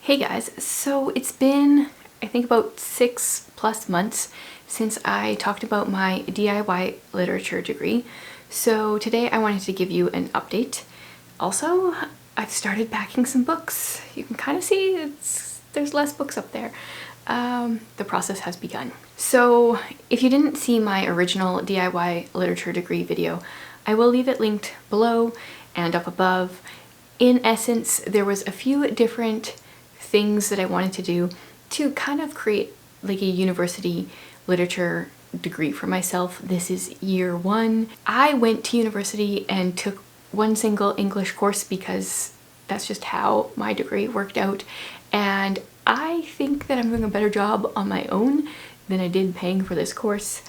Hey guys, so it's been I think about 6+ months since I talked about my DIY literature degree. So today I wanted to give you an update. Also, I've started packing some books. You can kind of see there's less books up there. The process has begun. So if you didn't see my original DIY literature degree video, I will leave it linked below and up above. In essence, there was a few different things that I wanted to do to kind of create like a university literature degree for myself. This is year one. I went to university and took one single English course because that's just how my degree worked out, and I think that I'm doing a better job on my own than I did paying for this course.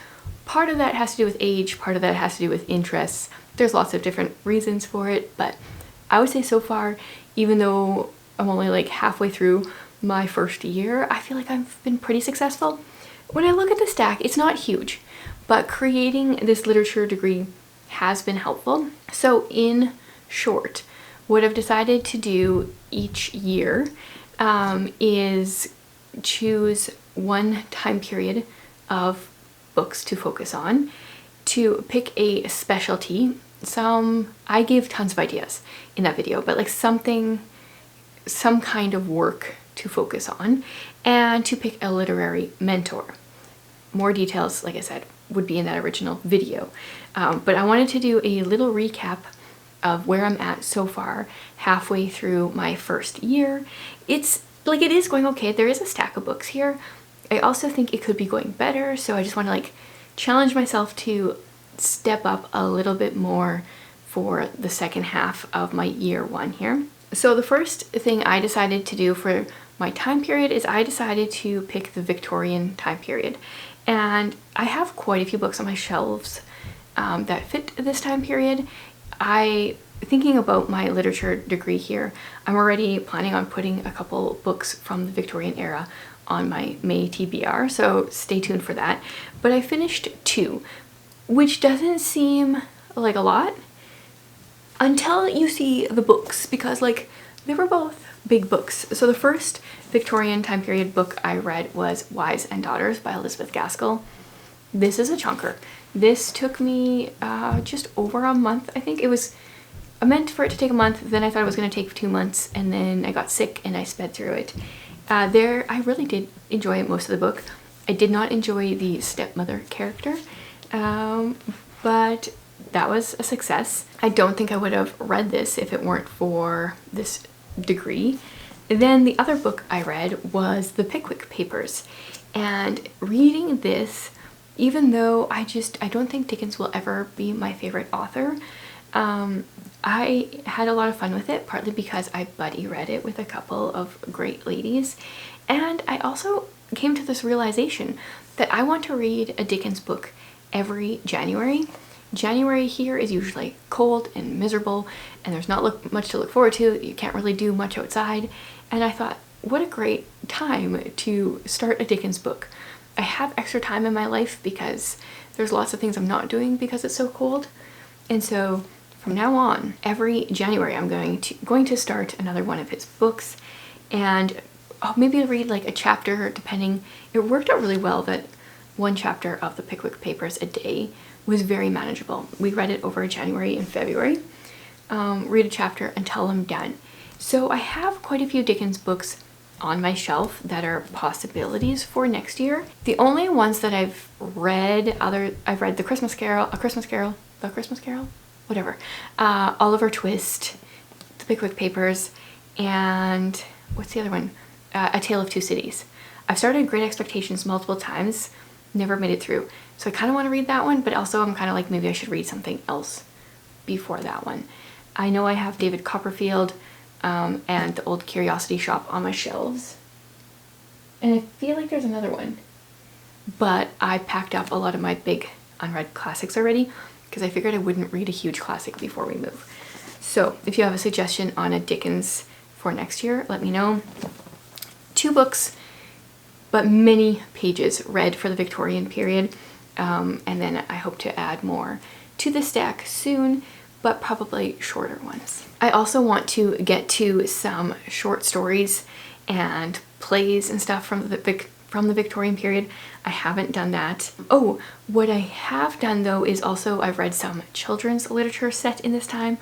Part of that has to do with age, part of that has to do with interests. There's lots of different reasons for it, but I would say so far, even though I'm only like halfway through my first year, I feel like I've been pretty successful. When I look at the stack, it's not huge, but creating this literature degree has been helpful. So in short, what I've decided to do each year is choose one time period of books to focus on, to pick a specialty. I gave tons of ideas in that video, but like some kind of work to focus on, and to pick a literary mentor. More details, like I said, would be in that original video. But I wanted to do a little recap of where I'm at so far, halfway through my first year. It is going okay. There is a stack of books here. I also think it could be going better, so I just want to like challenge myself to step up a little bit more for the second half of my year one here. So the first thing I decided to do for my time period is I decided to pick the Victorian time period. And I have quite a few books on my shelves that fit this time period. Thinking about my literature degree here, I'm already planning on putting a couple books from the Victorian era on my May TBR, so stay tuned for that. But I finished 2, which doesn't seem like a lot until you see the books, because like they were both big books. So the first Victorian time period book I read was Wives and Daughters by Elizabeth Gaskell. This is a chunker. This took me just over a month. I think I meant for it to take a month, then I thought it was going to take 2 months, and then I got sick and I sped through it. I really did enjoy most of the book. I did not enjoy the stepmother character, but that was a success. I don't think I would have read this if it weren't for this degree. Then the other book I read was The Pickwick Papers, and reading this, even though I don't think Dickens will ever be my favorite author, I had a lot of fun with it, partly because I buddy read it with a couple of great ladies, and I also came to this realization that I want to read a Dickens book every January. January here is usually cold and miserable, and there's not much to look forward to. You can't really do much outside, and I thought, what a great time to start a Dickens book. I have extra time in my life because there's lots of things I'm not doing because it's so cold, and so from now on, every January I'm going to start another one of his books, and maybe I'll read like a chapter depending. It worked out really well that one chapter of the Pickwick Papers a day was very manageable. We read it over January and February. Read a chapter until I'm done. So I have quite a few Dickens books on my shelf that are possibilities for next year. The only ones that I've read The Christmas Carol, whatever, Oliver Twist, The Pickwick Papers, and what's the other one? A Tale of Two Cities. I've started Great Expectations multiple times, never made it through. So I kind of want to read that one, but also I'm kind of like, maybe I should read something else before that one. I know I have David Copperfield and The Old Curiosity Shop on my shelves. And I feel like there's another one. But I packed up a lot of my big unread classics already because I figured I wouldn't read a huge classic before we move. So if you have a suggestion on a Dickens for next year, let me know. 2 books, but many pages read for the Victorian period. And then I hope to add more to the stack soon, but probably shorter ones. I also want to get to some short stories and plays and stuff from the Victorian period. I haven't done that. Oh, what I have done though is also I've read some children's literature set in this time.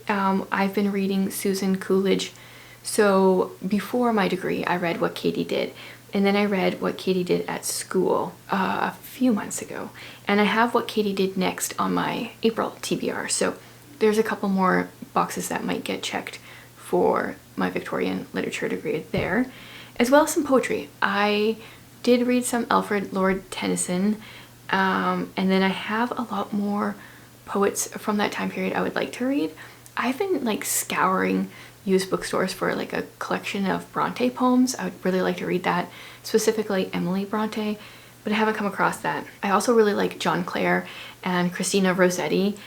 I've been reading Susan Coolidge. So before my degree, I read What Katie Did, and then I read What Katie Did at School a few months ago. And I have What Katie Did Next on my April TBR. So there's a couple more boxes that might get checked for my Victorian literature degree there, as well as some poetry. I did read some Alfred Lord Tennyson, and then I have a lot more poets from that time period I would like to read. I've been like scouring used bookstores for like a collection of Bronte poems. I would really like to read that, specifically Emily Bronte, but I haven't come across that. I also really like John Clare and Christina Rossetti,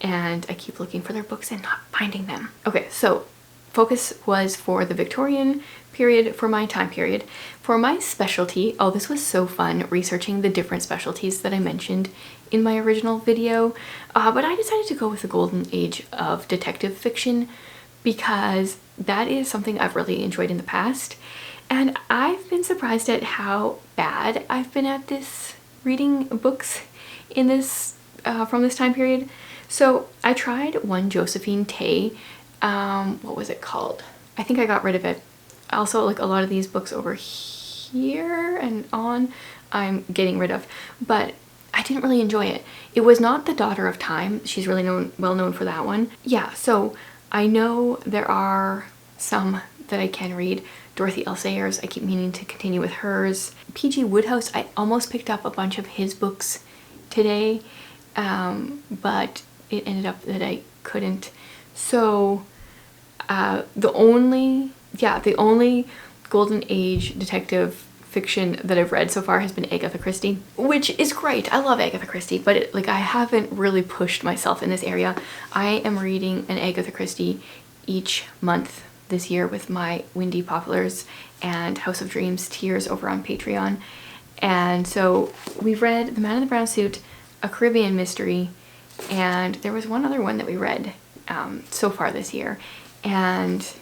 and I keep looking for their books and not finding them. Okay, so focus was for the Victorian period for my time period. For my specialty, oh, this was so fun researching the different specialties that I mentioned in my original video, but I decided to go with the golden age of detective fiction because that is something I've really enjoyed in the past, and I've been surprised at how bad I've been at this reading books in this from this time period. So I tried one Josephine Tay. What was it called? I think I got rid of it. Also, like a lot of these books over here and on, I'm getting rid of, but I didn't really enjoy it. It was not The Daughter of Time. She's really well known for that one. Yeah, so I know there are some that I can read. Dorothy L. Sayers, I keep meaning to continue with hers. P.G. Wodehouse, I almost picked up a bunch of his books today, but it ended up that I couldn't. So the only golden age detective fiction that I've read so far has been Agatha Christie, which is great. I love Agatha Christie, but like I haven't really pushed myself in this area. I am reading an Agatha Christie each month this year with my Windy Poplars and House of Dreams tiers over on Patreon. And so we've read The Man in the Brown Suit, A Caribbean Mystery, and there was one other one that we read so far this year, and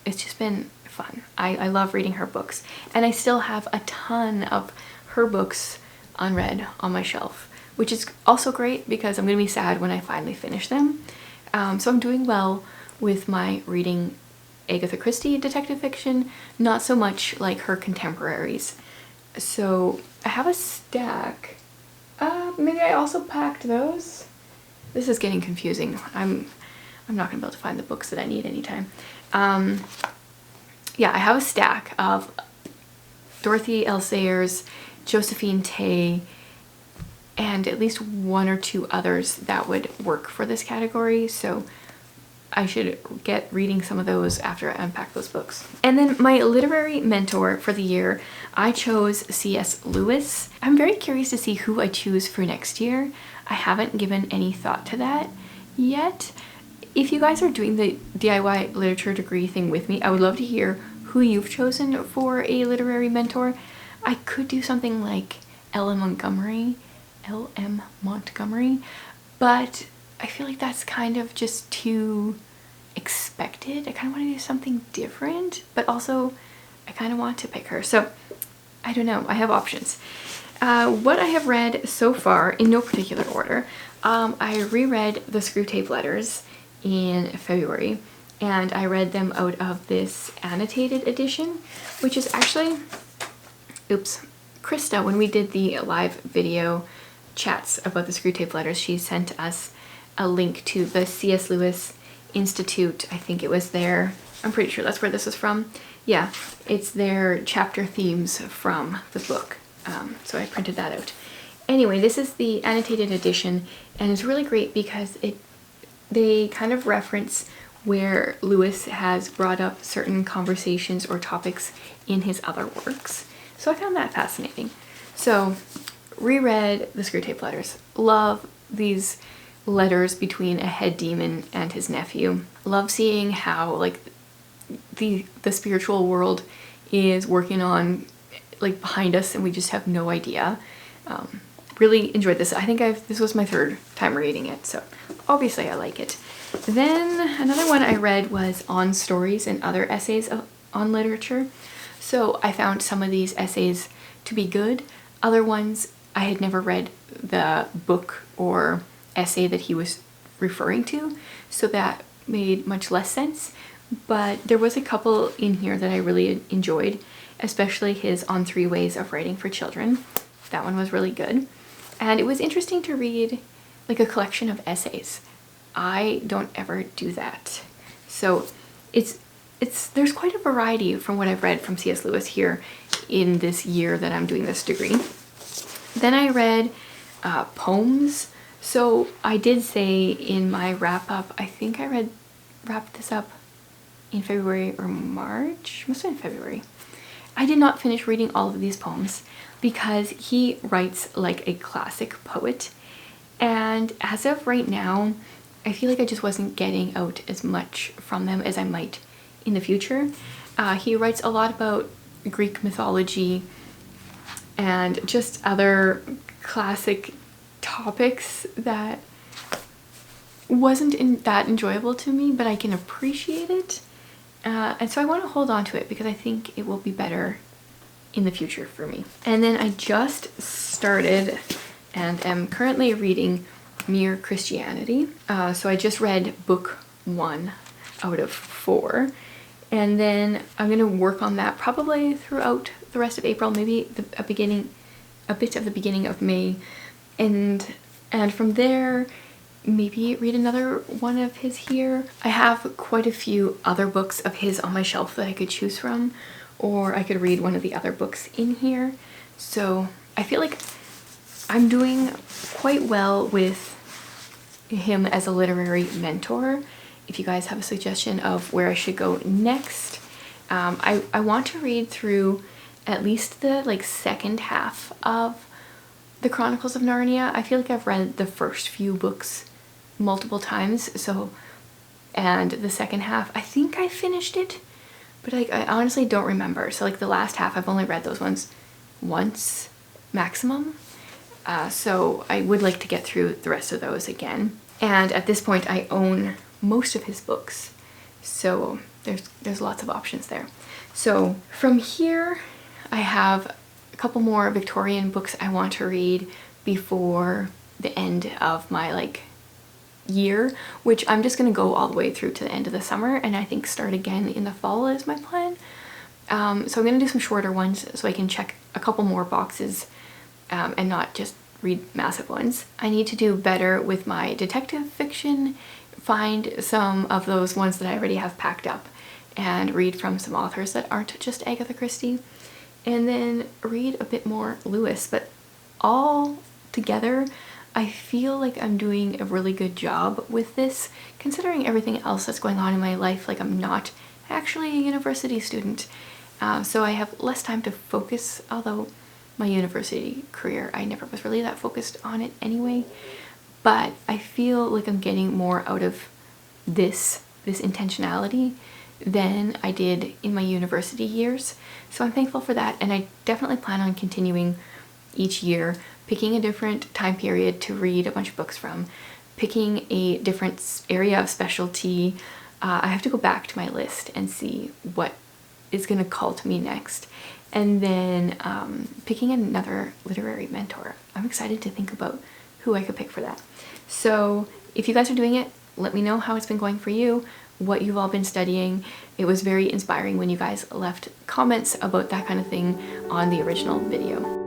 it's just been fun. I love reading her books, and I still have a ton of her books unread on my shelf, which is also great because I'm gonna be sad when I finally finish them. So I'm doing well with my reading Agatha Christie detective fiction, not so much like her contemporaries. So I have a stack. Maybe I also packed those. This is getting confusing. I'm not gonna be able to find the books that I need anytime. Yeah, I have a stack of Dorothy L. Sayers, Josephine Tay, and at least one or two others that would work for this category. So I should get reading some of those after I unpack those books. And then my literary mentor for the year, I chose C.S. Lewis. I'm very curious to see who I choose for next year. I haven't given any thought to that yet. If you guys are doing the DIY literature degree thing with me, I would love to hear who you've chosen for a literary mentor. I could do something like L.M. Montgomery, but I feel like that's kind of just too expected. I kind of want to do something different, but also I kind of want to pick her. So I don't know, I have options. What I have read so far, in no particular order, I reread the Screwtape Letters in February, and I read them out of this annotated edition, which is actually, oops, Krista, when we did the live video chats about the Screwtape Letters, she sent us a link to the C.S. Lewis Institute. I think it was their, I'm pretty sure that's where this is from. Yeah, it's their chapter themes from the book. So I printed that out. Anyway, this is the annotated edition, and it's really great because they kind of reference where Lewis has brought up certain conversations or topics in his other works. So I found that fascinating. So reread the Screwtape Letters. Love these letters between a head demon and his nephew. Love seeing how like the spiritual world is working on like behind us and we just have no idea. Really enjoyed this. I think this was my third time reading it, so obviously I like it. Then another one I read was On Stories and Other Essays on Literature. So I found some of these essays to be good. Other ones, I had never read the book or essay that he was referring to, so that made much less sense. But there was a couple in here that I really enjoyed, especially his On 3 Ways of Writing for Children. That one was really good. And it was interesting to read like a collection of essays. I don't ever do that. So there's quite a variety from what I've read from C.S. Lewis here in this year that I'm doing this degree. Then I read poems. So I did say in my wrap up, I think I wrapped this up in February or March, must have been February. I did not finish reading all of these poems because he writes like a classic poet. And as of right now, I feel like I just wasn't getting out as much from them as I might in the future. He writes a lot about Greek mythology and just other classic topics that wasn't that enjoyable to me, but I can appreciate it. And so I want to hold on to it because I think it will be better in the future for me. And then I just started and am currently reading Mere Christianity. So I just read book 1 out of 4. And then I'm going to work on that probably throughout the rest of April, maybe a bit of the beginning of May. And from there, maybe read another one of his here. I have quite a few other books of his on my shelf that I could choose from, or I could read one of the other books in here. So I feel like I'm doing quite well with him as a literary mentor. If you guys have a suggestion of where I should go next, I want to read through at least the like second half of the Chronicles of Narnia. I feel like I've read the first few books multiple times, so, and the second half, I think I finished it, but like I honestly don't remember. So like the last half, I've only read those ones once maximum. So I would like to get through the rest of those again. And at this point, I own most of his books, so there's lots of options there. So from here, I have a couple more Victorian books I want to read before the end of my like year, which I'm just gonna go all the way through to the end of the summer, and I think start again in the fall is my plan. So I'm gonna do some shorter ones so I can check a couple more boxes and not just read massive ones. I need to do better with my detective fiction, find some of those ones that I already have packed up and read from some authors that aren't just Agatha Christie, and then read a bit more Lewis. But all together, I feel like I'm doing a really good job with this, considering everything else that's going on in my life. Like, I'm not actually a university student, so I have less time to focus, although my university career, I never was really that focused on it anyway. But I feel like I'm getting more out of this intentionality than I did in my university years. So I'm thankful for that, and I definitely plan on continuing each year, picking a different time period to read a bunch of books from, picking a different area of specialty. I have to go back to my list and see what is going to call to me next, and then picking another literary mentor. I'm excited to think about who I could pick for that. So if you guys are doing it, let me know how it's been going for you, what you've all been studying. It was very inspiring when you guys left comments about that kind of thing on the original video.